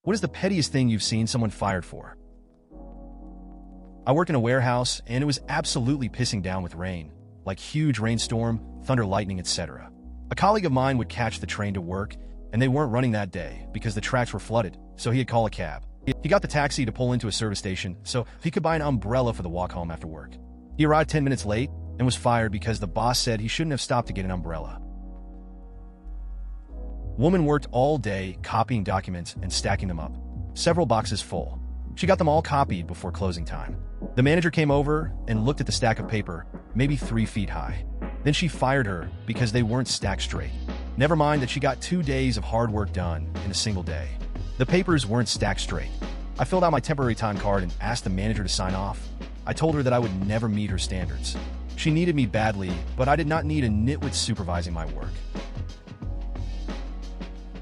What is the pettiest thing you've seen someone fired for? I worked in a warehouse, and it was absolutely pissing down with rain, like huge rainstorm, thunder, lightning, etc. A colleague of mine would catch the train to work, and they weren't running that day because the tracks were flooded, so he'd call a cab. He got the taxi to pull into a service station so he could buy an umbrella for the walk home after work. He arrived 10 minutes late and was fired because the boss said he shouldn't have stopped to get an umbrella. Woman worked all day copying documents and stacking them up, several boxes full. She got them all copied before closing time. The manager came over and looked at the stack of paper, maybe 3 feet high. Then she fired her because they weren't stacked straight. Never mind that she got 2 days of hard work done in a single day. The papers weren't stacked straight. I filled out my temporary time card and asked the manager to sign off. I told her that I would never meet her standards. She needed me badly, but I did not need a nitwit supervising my work.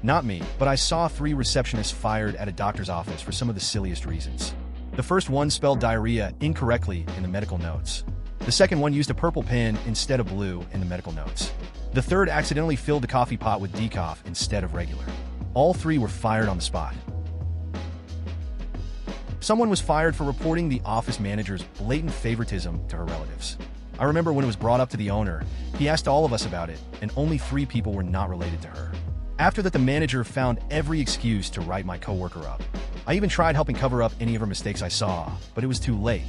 Not me, but I saw 3 receptionists fired at a doctor's office for some of the silliest reasons. The first one spelled diarrhea incorrectly in the medical notes. The second one used a purple pen instead of blue in the medical notes. The third accidentally filled the coffee pot with decaf instead of regular. All 3 were fired on the spot. Someone was fired for reporting the office manager's blatant favoritism to her relatives. I remember when it was brought up to the owner, he asked all of us about it, and only 3 people were not related to her. After that, the manager found every excuse to write my coworker up. I even tried helping cover up any of her mistakes I saw, but it was too late.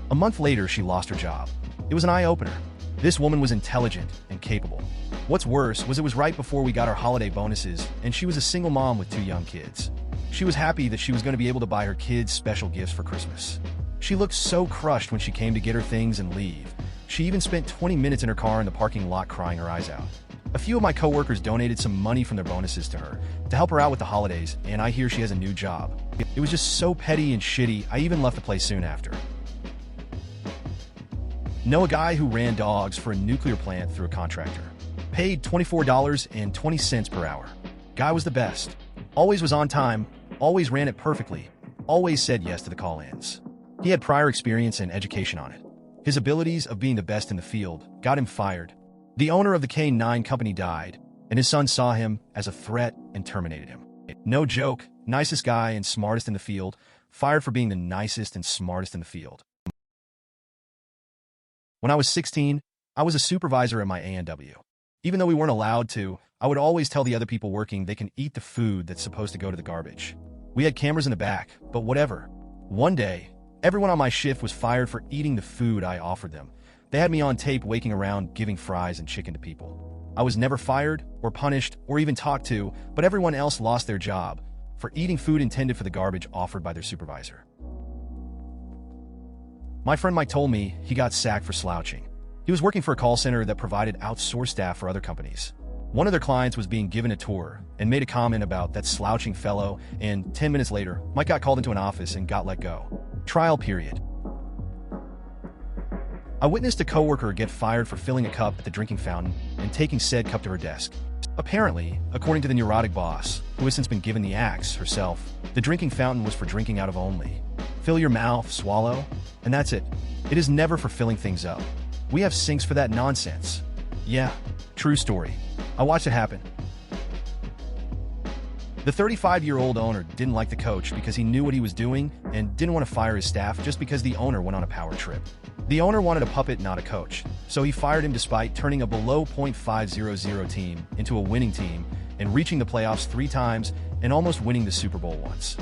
A month later, she lost her job. It was an eye-opener. This woman was intelligent and capable. What's worse was it was right before we got our holiday bonuses, and she was a single mom with 2 young kids. She was happy that she was going to be able to buy her kids special gifts for Christmas. She looked so crushed when she came to get her things and leave. She even spent 20 minutes in her car in the parking lot crying her eyes out. A few of my coworkers donated some money from their bonuses to her to help her out with the holidays, and I hear she has a new job. It was just so petty and shitty, I even left the place soon after. Know a guy who ran dogs for a nuclear plant through a contractor. Paid $24.20 per hour. Guy was the best. Always was on time, always ran it perfectly, always said yes to the call-ins. He had prior experience and education on it. His abilities of being the best in the field got him fired. The owner of the K9 company died, and his son saw him as a threat and terminated him. No joke, nicest guy and smartest in the field, fired for being the nicest and smartest in the field. When I was 16, I was a supervisor at my A&W. Even though we weren't allowed to, I would always tell the other people working they can eat the food that's supposed to go to the garbage. We had cameras in the back, but whatever. One day, everyone on my shift was fired for eating the food I offered them. They had me on tape waking around giving fries and chicken to people. I was never fired or punished or even talked to, but everyone else lost their job for eating food intended for the garbage offered by their supervisor. My friend Mike told me he got sacked for slouching. He was working for a call center that provided outsourced staff for other companies. One of their clients was being given a tour and made a comment about that slouching fellow, and 10 minutes later, Mike got called into an office and got let go. Trial period. I witnessed a coworker get fired for filling a cup at the drinking fountain and taking said cup to her desk. Apparently, according to the neurotic boss, who has since been given the axe herself, the drinking fountain was for drinking out of only. Fill your mouth, swallow, and that's it. It is never for filling things up. We have sinks for that nonsense. Yeah, true story. I watched it happen. The 35-year-old owner didn't like the coach because he knew what he was doing and didn't want to fire his staff just because the owner went on a power trip. The owner wanted a puppet, not a coach, so he fired him despite turning a below .500 team into a winning team and reaching the playoffs 3 times and almost winning the Super Bowl once.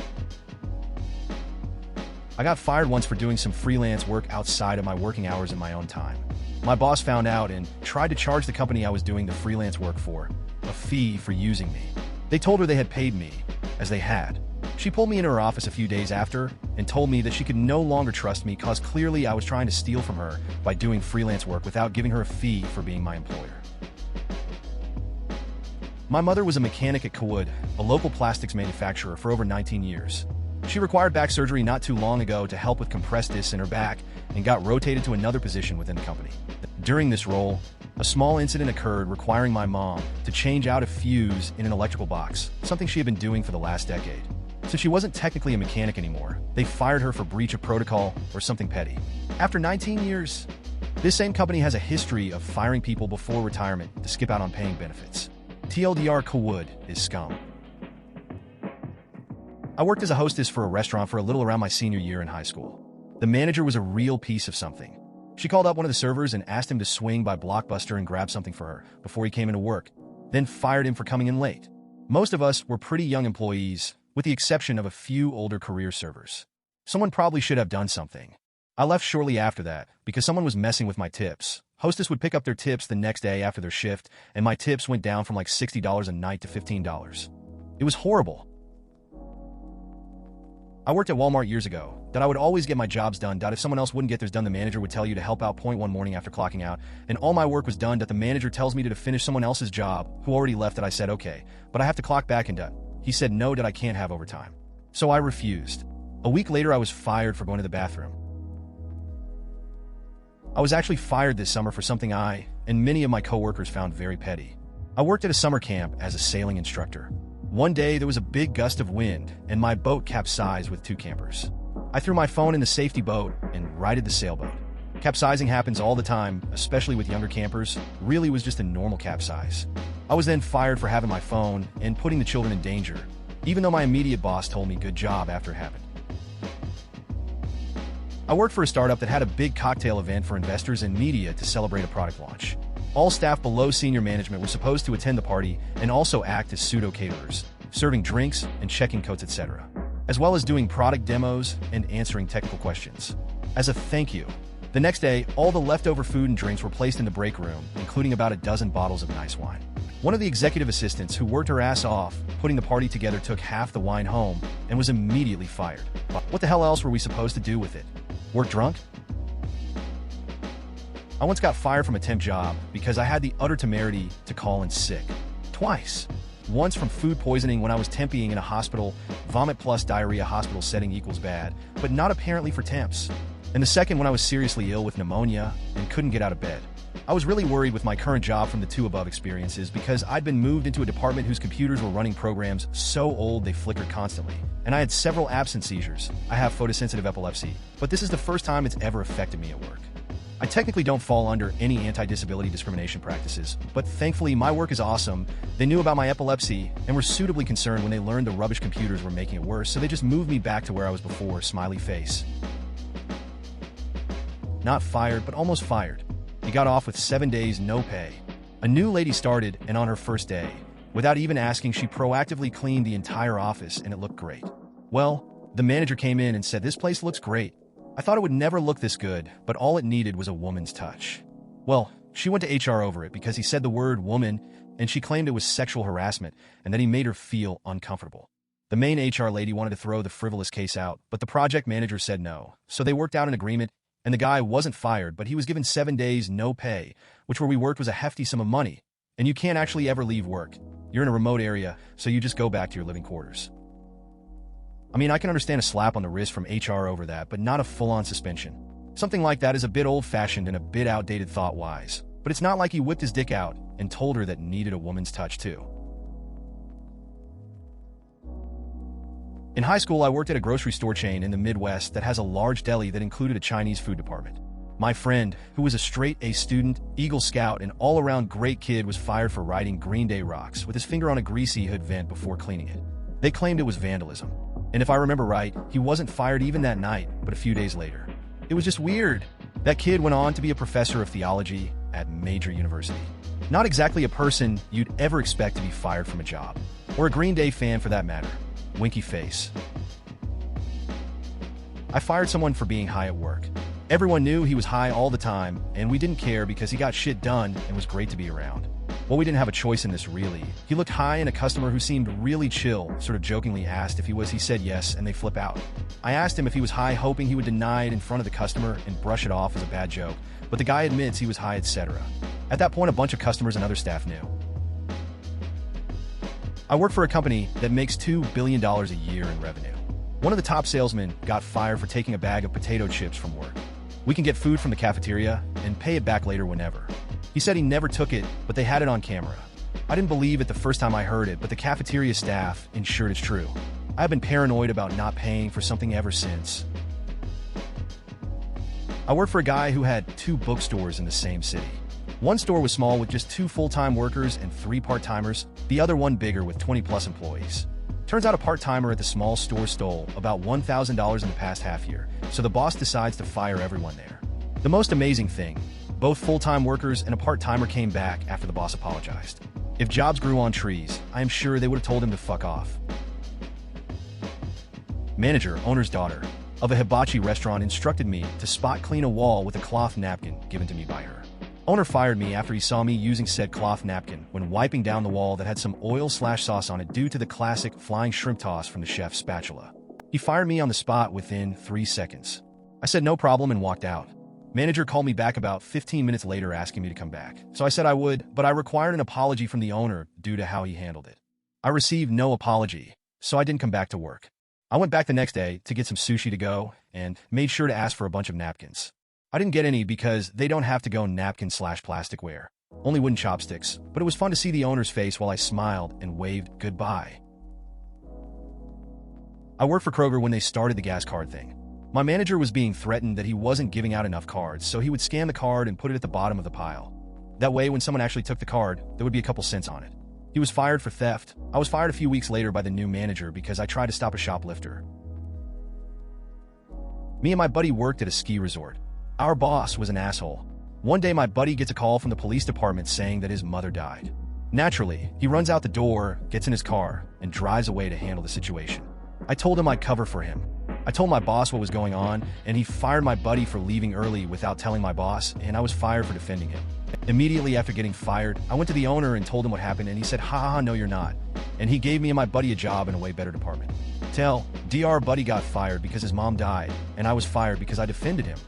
I got fired once for doing some freelance work outside of my working hours in my own time. My boss found out and tried to charge the company I was doing the freelance work for a fee for using me. They told her they had paid me, as they had. She pulled me into her office a few days after and told me that she could no longer trust me because clearly I was trying to steal from her by doing freelance work without giving her a fee for being my employer. My mother was a mechanic at Kawood, a local plastics manufacturer, for over 19 years. She required back surgery not too long ago to help with compressed discs in her back and got rotated to another position within the company. During this role, a small incident occurred requiring my mom to change out a fuse in an electrical box, something she had been doing for the last decade. Since she wasn't technically a mechanic anymore, they fired her for breach of protocol or something petty. After 19 years, this same company has a history of firing people before retirement to skip out on paying benefits. TLDR, Kawood is scum. I worked as a hostess for a restaurant for a little around my senior year in high school. The manager was a real piece of something. She called up one of the servers and asked him to swing by Blockbuster and grab something for her before he came into work, then fired him for coming in late. Most of us were pretty young employees, with the exception of a few older career servers. Someone probably should have done something. I left shortly after that because someone was messing with my tips. Hostess would pick up their tips the next day after their shift, and my tips went down from like $60 a night to $15. It was horrible. I worked at Walmart years ago, that I would always get my jobs done. If someone else wouldn't get theirs done, the manager would tell you to help out point one morning after clocking out, and all my work was done. The manager tells me to finish someone else's job who already left. That I said okay, but I have to clock back and he said no, that I can't have overtime. So I refused. A week later, I was fired for going to the bathroom. I was actually fired this summer for something I and many of my coworkers found very petty. I worked at a summer camp as a sailing instructor. One day, there was a big gust of wind, and my boat capsized with 2 campers. I threw my phone in the safety boat and righted the sailboat. Capsizing happens all the time, especially with younger campers. Really was just a normal capsize. I was then fired for having my phone and putting the children in danger, even though my immediate boss told me good job after it happened. I worked for a startup that had a big cocktail event for investors and media to celebrate a product launch. All staff below senior management were supposed to attend the party and also act as pseudo-caterers, serving drinks and checking coats, etc., as well as doing product demos and answering technical questions. As a thank you, the next day, all the leftover food and drinks were placed in the break room, including about a dozen bottles of nice wine. One of the executive assistants who worked her ass off putting the party together took half the wine home and was immediately fired. What the hell else were we supposed to do with it? Work drunk? I once got fired from a temp job because I had the utter temerity to call in sick. Twice. Once from food poisoning when I was temping in a hospital, vomit plus diarrhea hospital setting equals bad, but not apparently for temps. And the second when I was seriously ill with pneumonia and couldn't get out of bed. I was really worried with my current job from the 2 above experiences because I'd been moved into a department whose computers were running programs so old they flickered constantly, and I had several absence seizures. I have photosensitive epilepsy, but this is the first time it's ever affected me at work. I technically don't fall under any anti-disability discrimination practices, but thankfully my work is awesome. They knew about my epilepsy and were suitably concerned when they learned the rubbish computers were making it worse, so they just moved me back to where I was before, smiley face. Not fired, but almost fired. He got off with 7 days no pay. A new lady started, and on her first day, without even asking, she proactively cleaned the entire office and it looked great. Well, the manager came in and said, "This place looks great." I thought it would never look this good, but all it needed was a woman's touch. Well, she went to HR over it because he said the word woman, and she claimed it was sexual harassment and that he made her feel uncomfortable. The main HR lady wanted to throw the frivolous case out, but the project manager said no, so they worked out an agreement, and the guy wasn't fired, but he was given 7 days no pay, which where we worked was a hefty sum of money, and you can't actually ever leave work. You're in a remote area, so you just go back to your living quarters. I mean, I can understand a slap on the wrist from HR over that, but not a full-on suspension. Something like that is a bit old-fashioned and a bit outdated thought-wise, but it's not like he whipped his dick out and told her that needed a woman's touch too. In high school, I worked at a grocery store chain in the Midwest that has a large deli that included a Chinese food department. My friend, who was a straight-A student, Eagle Scout, and all-around great kid, was fired for riding Green Day rocks with his finger on a greasy hood vent before cleaning it. They claimed it was vandalism. And if I remember right, he wasn't fired even that night, but a few days later. It was just weird. That kid went on to be a professor of theology at major university. Not exactly a person you'd ever expect to be fired from a job. Or a Green Day fan for that matter. Winky face. I fired someone for being high at work. Everyone knew he was high all the time, and we didn't care because he got shit done and was great to be around. Well, we didn't have a choice in this, really. He looked high, and a customer who seemed really chill sort of jokingly asked if he was. He said yes, and they flip out. I asked him if he was high, hoping he would deny it in front of the customer and brush it off as a bad joke, but the guy admits he was high, etc. At that point, a bunch of customers and other staff knew. I work for a company that makes $2 billion a year in revenue. One of the top salesmen got fired for taking a bag of potato chips from work. We can get food from the cafeteria and pay it back later whenever. He said he never took it, but they had it on camera. I didn't believe it the first time I heard it, but the cafeteria staff ensured it's true. I've been paranoid about not paying for something ever since. I worked for a guy who had 2 bookstores in the same city. One store was small with just 2 full-time workers and 3 part-timers, the other one bigger with 20-plus employees. Turns out a part-timer at the small store stole about $1,000 in the past half year, so the boss decides to fire everyone there. The most amazing thing, both full-time workers and a part-timer came back after the boss apologized. If jobs grew on trees, I am sure they would have told him to fuck off. Manager, owner's daughter, of a hibachi restaurant instructed me to spot clean a wall with a cloth napkin given to me by her. Owner fired me after he saw me using said cloth napkin when wiping down the wall that had some oil/sauce on it due to the classic flying shrimp toss from the chef's spatula. He fired me on the spot within 3 seconds. I said no problem and walked out. Manager called me back about 15 minutes later asking me to come back. So I said I would, but I required an apology from the owner due to how he handled it. I received no apology, so I didn't come back to work. I went back the next day to get some sushi to go and made sure to ask for a bunch of napkins. I didn't get any because they don't have to go napkin/plasticware, only wooden chopsticks, but it was fun to see the owner's face while I smiled and waved goodbye. I worked for Kroger when they started the gas card thing. My manager was being threatened that he wasn't giving out enough cards, so he would scan the card and put it at the bottom of the pile. That way, when someone actually took the card, there would be a couple cents on it. He was fired for theft. I was fired a few weeks later by the new manager because I tried to stop a shoplifter. Me and my buddy worked at a ski resort. Our boss was an asshole. One day my buddy gets a call from the police department saying that his mother died. Naturally, he runs out the door, gets in his car, and drives away to handle the situation. I told him I'd cover for him. I told my boss what was going on, and he fired my buddy for leaving early without telling my boss, and I was fired for defending him. Immediately after getting fired, I went to the owner and told him what happened, and he said, ha, no, you're not. And he gave me and my buddy a job in a way better department. Dr. Buddy got fired because his mom died, and I was fired because I defended him.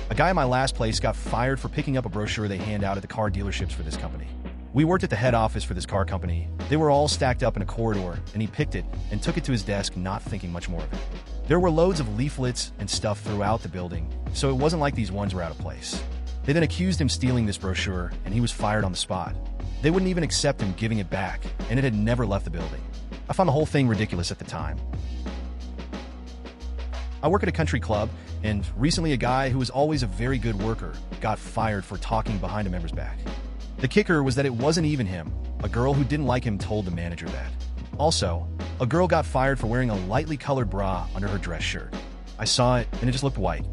A guy in my last place got fired for picking up a brochure they hand out at the car dealerships for this company. We worked at the head office for this car company. They were all stacked up in a corridor, and he picked it and took it to his desk, not thinking much more of it. There were loads of leaflets and stuff throughout the building, so it wasn't like these ones were out of place. They then accused him stealing this brochure, and he was fired on the spot. They wouldn't even accept him giving it back, and it had never left the building. I found the whole thing ridiculous at the time. I work at a country club, and recently a guy who was always a very good worker got fired for talking behind a member's back. The kicker was that it wasn't even him. A girl who didn't like him told the manager that. Also, a girl got fired for wearing a lightly colored bra under her dress shirt. I saw it, and it just looked white.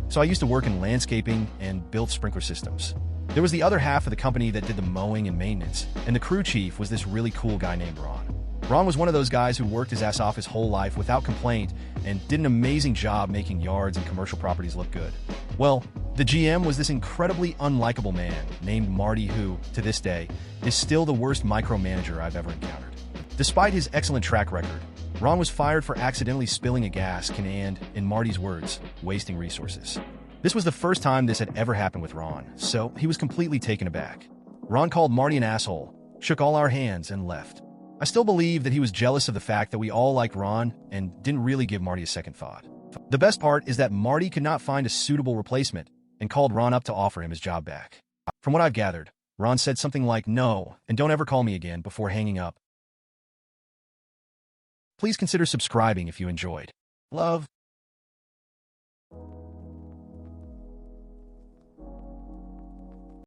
So I used to work in landscaping and built sprinkler systems. There was the other half of the company that did the mowing and maintenance, and the crew chief was this really cool guy named Ron. Ron was one of those guys who worked his ass off his whole life without complaint and did an amazing job making yards and commercial properties look good. Well, the GM was this incredibly unlikable man named Marty who, to this day, is still the worst micromanager I've ever encountered. Despite his excellent track record, Ron was fired for accidentally spilling a gas can and, in Marty's words, wasting resources. This was the first time this had ever happened with Ron, so he was completely taken aback. Ron called Marty an asshole, shook all our hands, and left. I still believe that he was jealous of the fact that we all liked Ron and didn't really give Marty a second thought. The best part is that Marty could not find a suitable replacement and called Ron up to offer him his job back. From what I've gathered, Ron said something like, "No, and don't ever call me again," before hanging up. Please consider subscribing if you enjoyed. Love.